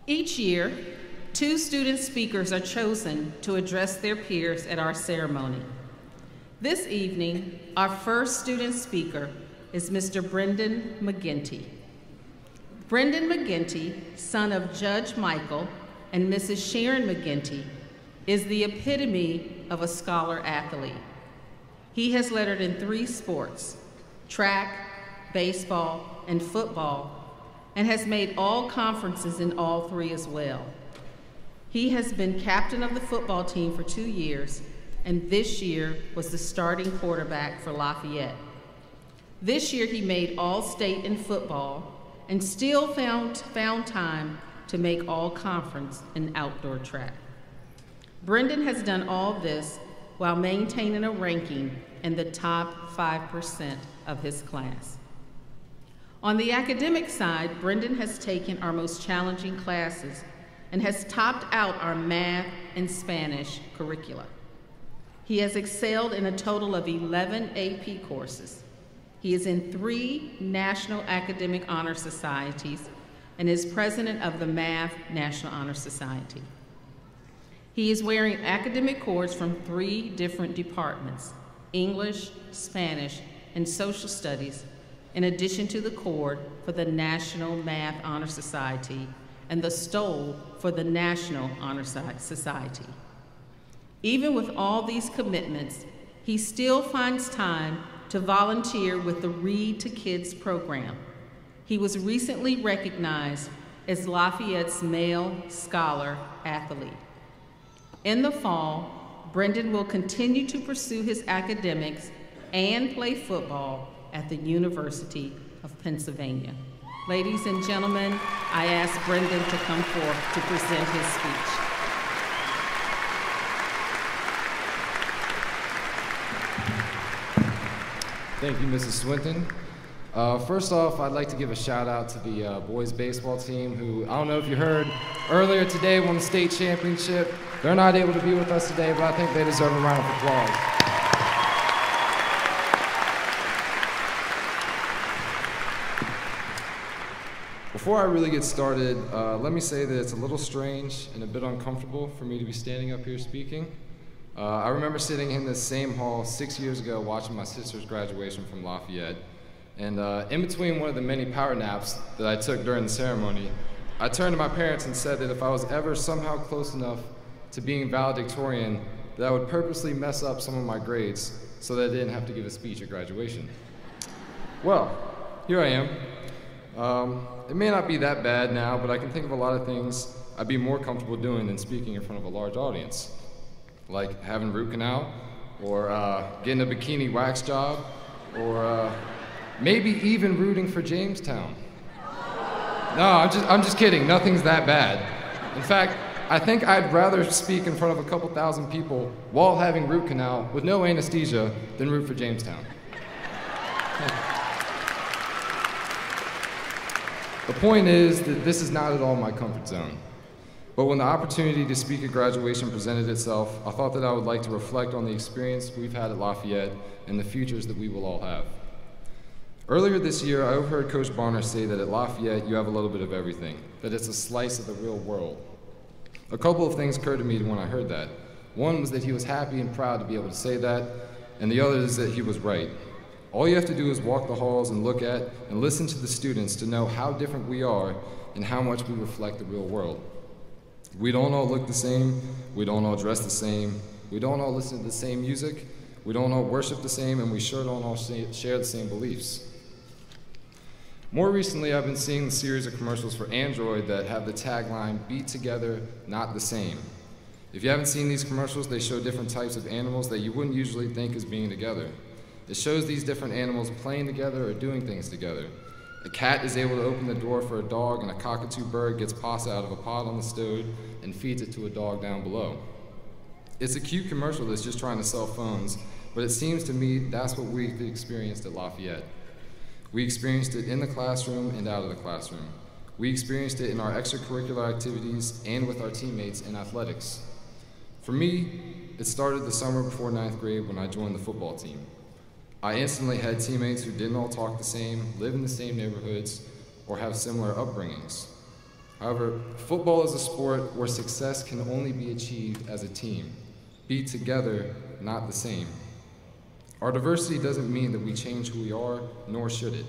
Each year, 2 student speakers are chosen to address their peers at our ceremony. This evening, our first student speaker is Mr. Brendan McGinty. Brendan McGinty, son of Judge Michael and Mrs. Sharon McGinty, is the epitome of a scholar athlete. He has lettered in 3 sports, track, baseball, and football, and has made all conferences in all 3 as well. He has been captain of the football team for 2 years, and this year was the starting quarterback for Lafayette. This year he made All-State in football and still found time to make all-conference in outdoor track. Brendan has done all this while maintaining a ranking in the top 5% of his class. On the academic side, Brendan has taken our most challenging classes and has topped out our math and Spanish curricula. He has excelled in a total of 11 AP courses. He is in 3 National Academic Honor Societies and is president of the Math National Honor Society. He is wearing academic cords from 3 different departments, English, Spanish, and Social Studies, in addition to the cord for the National Math Honor Society and the stole for the National Honor Society. Even with all these commitments, he still finds time to volunteer with the Read to Kids program. He was recently recognized as Lafayette's Male Scholar Athlete. In the fall, Brendan will continue to pursue his academics and play football at the University of Pennsylvania. Ladies and gentlemen, I ask Brendan to come forth to present his speech. Thank you, Mrs. Swinton. First off, I'd like to give a shout out to the boys baseball team who, I don't know if you heard, earlier today won the state championship. They're not able to be with us today, but I think they deserve a round of applause. Before I really get started, let me say that it's a little strange and a bit uncomfortable for me to be standing up here speaking. I remember sitting in this same hall 6 years ago watching my sister's graduation from Lafayette. And in between one of the many power naps that I took during the ceremony, I turned to my parents and said that if I was ever somehow close enough to being valedictorian, that I would purposely mess up some of my grades so that I didn't have to give a speech at graduation. Well, here I am. It may not be that bad now, but I can think of a lot of things I'd be more comfortable doing than speaking in front of a large audience, like having root canal, or getting a bikini wax job, or maybe even rooting for Jamestown. No, I'm just kidding. Nothing's that bad. In fact, I think I'd rather speak in front of a couple thousand people while having root canal with no anesthesia than root for Jamestown. The point is that this is not at all my comfort zone. But when the opportunity to speak at graduation presented itself, I thought that I would like to reflect on the experience we've had at Lafayette and the futures that we will all have. Earlier this year, I overheard Coach Bonner say that at Lafayette you have a little bit of everything, that it's a slice of the real world. A couple of things occurred to me when I heard that. One was that he was happy and proud to be able to say that, and the other is that he was right. All you have to do is walk the halls and look at and listen to the students to know how different we are and how much we reflect the real world. We don't all look the same, we don't all dress the same, we don't all listen to the same music, we don't all worship the same, and we sure don't all share the same beliefs. More recently, I've been seeing the series of commercials for Android that have the tagline, "Be together, not the same." If you haven't seen these commercials, they show different types of animals that you wouldn't usually think as being together. It shows these different animals playing together or doing things together. A cat is able to open the door for a dog, and a cockatoo bird gets pasta out of a pot on the stove and feeds it to a dog down below. It's a cute commercial that's just trying to sell phones, but it seems to me that's what we experienced at Lafayette. We experienced it in the classroom and out of the classroom. We experienced it in our extracurricular activities and with our teammates in athletics. For me, it started the summer before 9th grade when I joined the football team. I instantly had teammates who didn't all talk the same, live in the same neighborhoods, or have similar upbringings. However, football is a sport where success can only be achieved as a team. Be together, not the same. Our diversity doesn't mean that we change who we are, nor should it.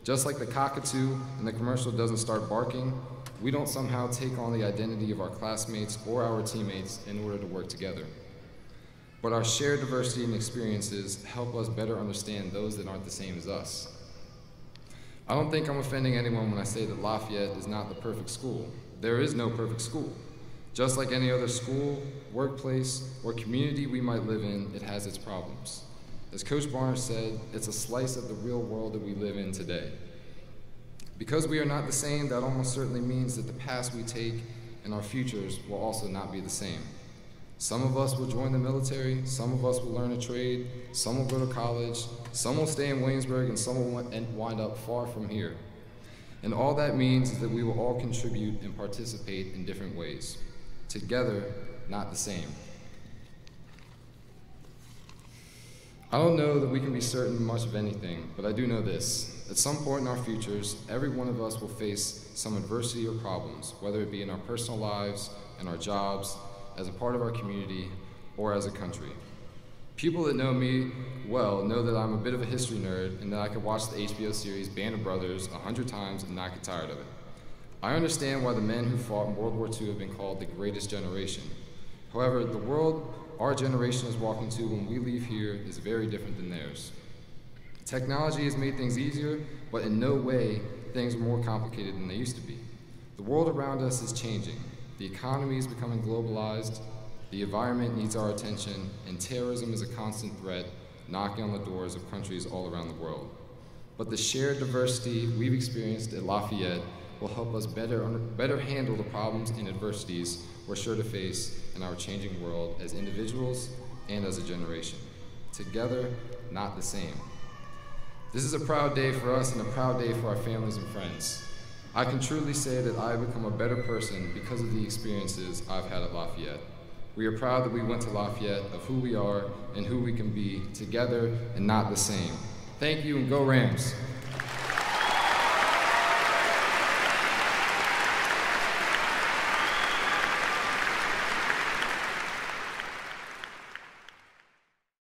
Just like the cockatoo in the commercial doesn't start barking, we don't somehow take on the identity of our classmates or our teammates in order to work together. But our shared diversity and experiences help us better understand those that aren't the same as us. I don't think I'm offending anyone when I say that Lafayette is not the perfect school. There is no perfect school. Just like any other school, workplace, or community we might live in, it has its problems. As Coach Barnes said, it's a slice of the real world that we live in today. Because we are not the same, that almost certainly means that the paths we take and our futures will also not be the same. Some of us will join the military, some of us will learn a trade, some will go to college, some will stay in Williamsburg, and some will wind up far from here. And all that means is that we will all contribute and participate in different ways. Together, not the same. I don't know that we can be certain much of anything, but I do know this. At some point in our futures, every one of us will face some adversity or problems, whether it be in our personal lives, in our jobs, as a part of our community, or as a country. People that know me well know that I'm a bit of a history nerd and that I could watch the HBO series Band of Brothers 100 times and not get tired of it. I understand why the men who fought in World War II have been called the greatest generation. However, the world our generation is walking to when we leave here is very different than theirs. Technology has made things easier, but in no way things are more complicated than they used to be. The world around us is changing. The economy is becoming globalized, the environment needs our attention, and terrorism is a constant threat knocking on the doors of countries all around the world. But the shared diversity we've experienced at Lafayette will help us better handle the problems and adversities we're sure to face in our changing world as individuals and as a generation. Together, not the same. This is a proud day for us and a proud day for our families and friends. I can truly say that I have become a better person because of the experiences I've had at Lafayette. We are proud that we went to Lafayette, of who we are and who we can be, together and not the same. Thank you, and go Rams.